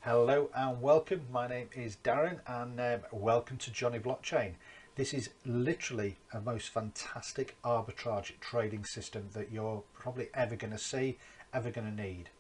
Hello and welcome. My name is Darren and welcome to Jonny Blockchain. This is literally a most fantastic arbitrage trading system that you're probably ever going to see, ever going to need.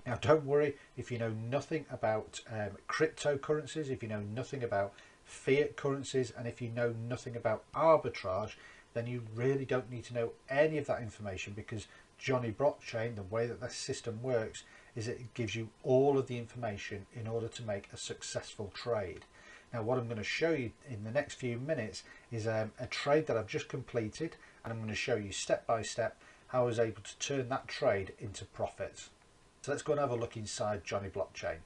Now don't worry if you know nothing about cryptocurrencies, if you know nothing about fiat currencies, and if you know nothing about arbitrage, then you really don't need to know any of that information, because Jonny Blockchain, the way that the system works, is it gives you all of the information in order to make a successful trade. Now what I'm going to show you in the next few minutes is a trade that I've just completed, and I'm going to show you step by step how I was able to turn that trade into profits. So let's go and have a look inside Jonny Blockchain.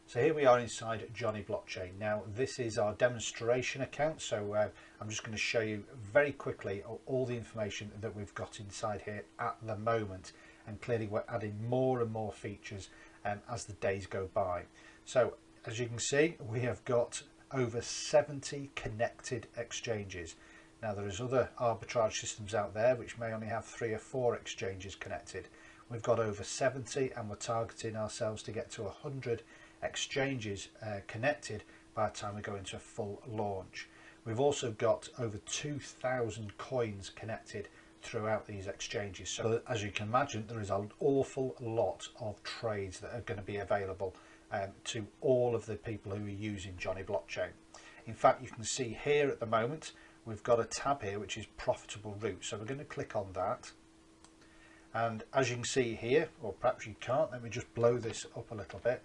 So here we are inside Jonny Blockchain. Now this is our demonstration account, so I'm just going to show you very quickly all the information that we've got inside here at the moment, and clearly we're adding more and more features as the days go by. So as you can see, we have got over 70 connected exchanges. Now there is other arbitrage systems out there which may only have 3 or 4 exchanges connected. We've got over 70, and we're targeting ourselves to get to 100 exchanges connected by the time we go into a full launch. We've also got over 2,000 coins connected throughout these exchanges, so as you can imagine there is an awful lot of trades that are going to be available to all of the people who are using Jonny Blockchain. In fact, you can see here at the moment we've got a tab here which is profitable routes, so we're going to click on that, and as you can see here, or perhaps you can't, let me just blow this up a little bit.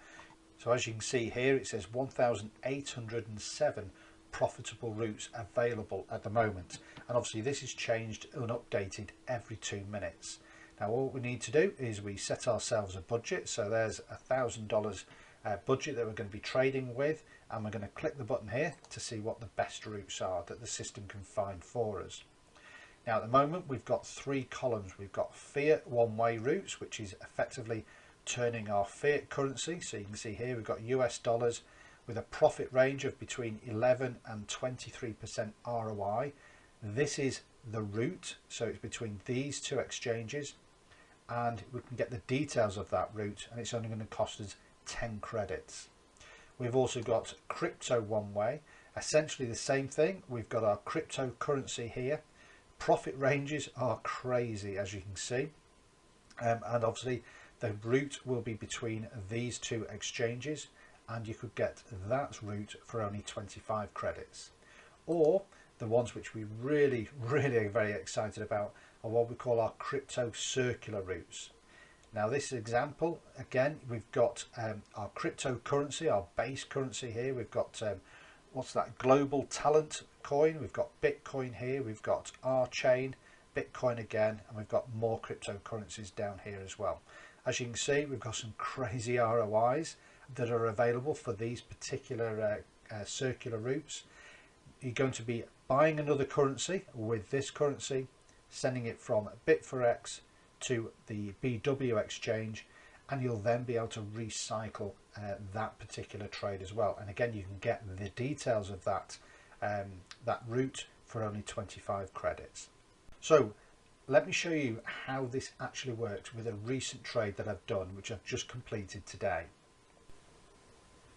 So as you can see here, it says 1,807 profitable routes available at the moment, and obviously this is changed and updated every 2 minutes. Now all we need to do is we set ourselves a budget, so there's $1,000 budget that we're going to be trading with, and we're going to click the button here to see what the best routes are that the system can find for us. Now at the moment we've got 3 columns. We've got fiat one-way routes, which is effectively turning our fiat currency, so you can see here we've got US dollars with a profit range of between 11 and 23% ROI. This is the route, so it's between these 2 exchanges, and we can get the details of that route, and it's only going to cost us 10 credits. We've also got crypto one way, essentially the same thing. We've got our cryptocurrency here. Profit ranges are crazy, as you can see, and obviously the route will be between these 2 exchanges, and you could get that route for only 25 credits. Or the ones which we really are very excited about are what we call our crypto circular routes. Now this example, again, we've got our cryptocurrency, our base currency here. We've got what's that, global talent coin, we've got Bitcoin here, we've got our chain, Bitcoin again, and we've got more cryptocurrencies down here as well. As you can see, we've got some crazy ROIs that are available for these particular circular routes. You're going to be buying another currency with this currency, sending it from Forex to the BW exchange, and you'll then be able to recycle that particular trade as well. And again, you can get the details of that route for only 25 credits. So let me show you how this actually works with a recent trade that I've done, which I've just completed today.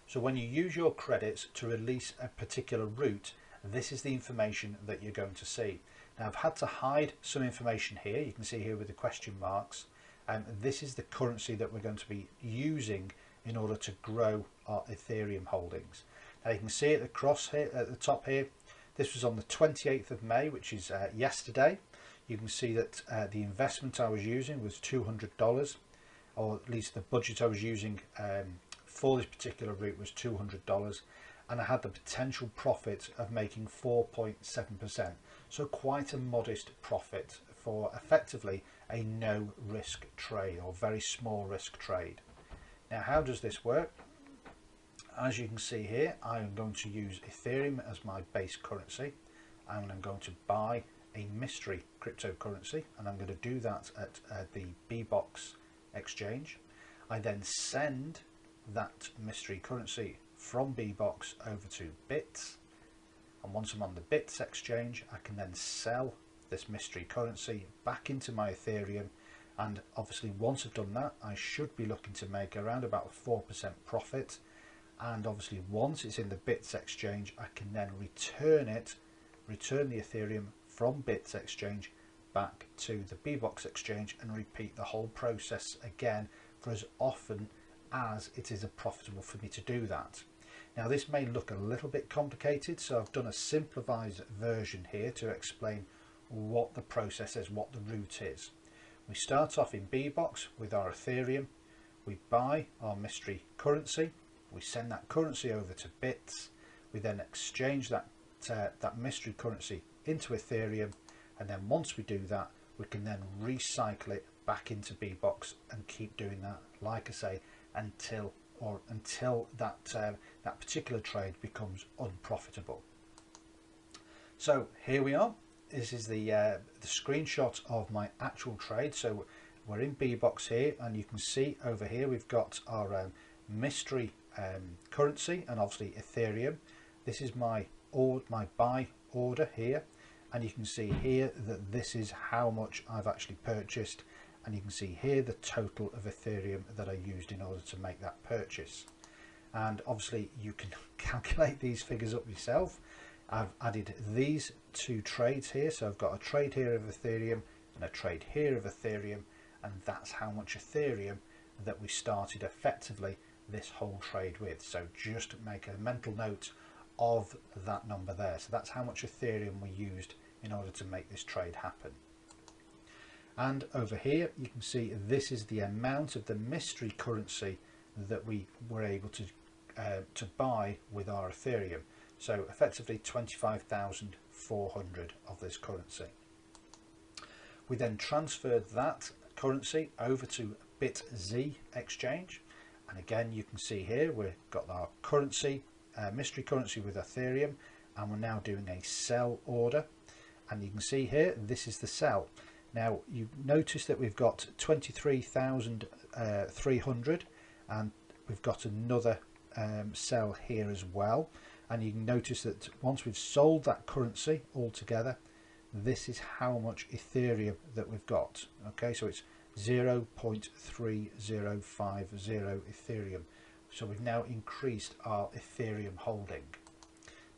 So when you use your credits to release a particular route, this is the information that you're going to see. Now I've had to hide some information here. You can see here with the question marks, and this is the currency that we're going to be using in order to grow our Ethereum holdings. Now you can see it across here at the top here, this was on the 28th of May, which is yesterday. You can see that the investment I was using was $200, or at least the budget I was using for this particular route was $200, and I had the potential profit of making 4.7%. So quite a modest profit for effectively a no risk trade, or very small risk trade. Now how does this work? As you can see here, I am going to use Ethereum as my base currency, and I'm going to buy a mystery cryptocurrency, and I'm going to do that at the BBOX exchange. I then send that mystery currency from BBOX over to Bits, and once I'm on the Bits exchange, I can then sell this mystery currency back into my Ethereum, And obviously once I've done that, I should be looking to make around about 4% profit. And obviously once it's in the Bits exchange, I can then return the Ethereum from Bits exchange back to the BBOX exchange and repeat the whole process again for as often as it is profitable for me to do that. Now this may look a little bit complicated, so I've done a simplified version here to explain what the process is, what the route is. We start off in BBOX with our Ethereum, we buy our mystery currency, we send that currency over to Bits, we then exchange that mystery currency into Ethereum, and then once we do that, we can then recycle it back into BBOX and keep doing that, like I say, until that particular trade becomes unprofitable. So here we are. This is the screenshot of my actual trade. So we're in BBOX here, and you can see over here we've got our mystery currency and obviously Ethereum. This is my buy order here, and you can see here that this is how much I've actually purchased, and you can see here the total of Ethereum that I used in order to make that purchase. And obviously you can calculate these figures up yourself. I've added these two trades here, so I've got a trade here of Ethereum and a trade here of Ethereum, and that's how much Ethereum that we started effectively this whole trade with. So just make a mental note of that number there. So that's how much Ethereum we used in order to make this trade happen. And over here you can see this is the amount of the mystery currency that we were able to buy with our Ethereum. So effectively 25,400 of this currency. We then transferred that currency over to BitZ exchange, and again you can see here we've got our currency, mystery currency with Ethereum, and we're now doing a sell order, and you can see here this is the sell. Now you notice that we've got 23,300, and we've got another sell here as well, and you can notice that once we've sold that currency altogether, this is how much Ethereum that we've got. Okay, so it's 0.3050 Ethereum. So we've now increased our Ethereum holding.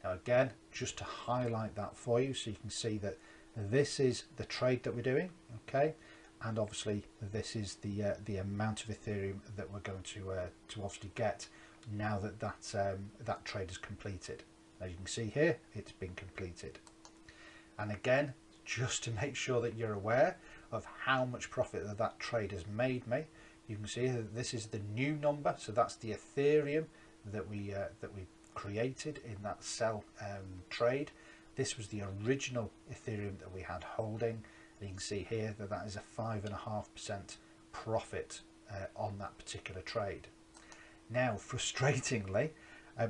Now again, just to highlight that for you so you can see that this is the trade that we're doing, okay, and obviously this is the amount of Ethereum that we're going to obviously get now that that trade is completed. As you can see here, it's been completed. And again, just to make sure that you're aware of how much profit that trade has made me, you can see that this is the new number, so that's the Ethereum that we created in that sell trade. This was the original Ethereum that we had holding. And you can see here that that is a 5.5% profit on that particular trade. Now, frustratingly,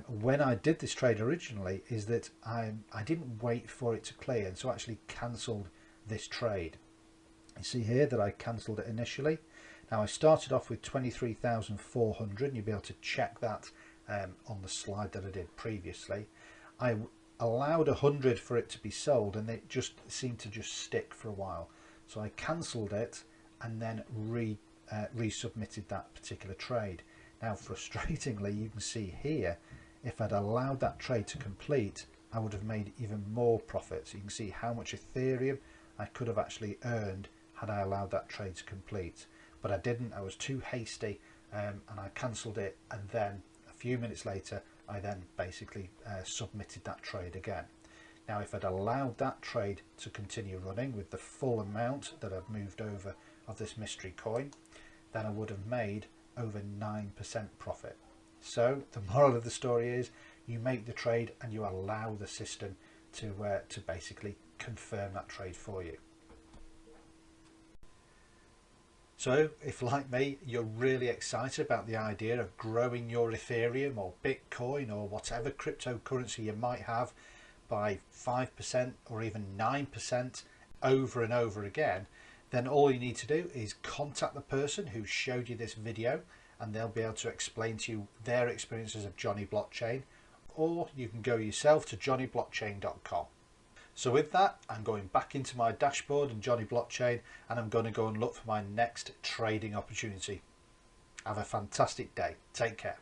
when I did this trade originally, is that I didn't wait for it to clear, and so I actually cancelled this trade. You see here that I cancelled it initially. Now I started off with 23,400, and you'll be able to check that on the slide that I did previously. I allowed 100 for it to be sold, and it just seemed to just stick for a while, so I cancelled it and then resubmitted that particular trade. Now frustratingly, you can see here, if I'd allowed that trade to complete, I would have made even more profit. So you can see how much Ethereum I could have actually earned had I allowed that trade to complete, but I didn't. I was too hasty, and I cancelled it, and then a few minutes later I then basically submitted that trade again. Now if I'd allowed that trade to continue running with the full amount that I've moved over of this mystery coin, then I would have made over 9% profit. So the moral of the story is you make the trade and you allow the system to basically confirm that trade for you. So if, like me, you're really excited about the idea of growing your Ethereum or Bitcoin or whatever cryptocurrency you might have by 5% or even 9% over and over again, then all you need to do is contact the person who showed you this video, and they'll be able to explain to you their experiences of Jonny Blockchain, or you can go yourself to jonnyblockchain.com. So with that, I'm going back into my dashboard and Jonny Blockchain, and I'm going to go and look for my next trading opportunity. Have a fantastic day. Take care.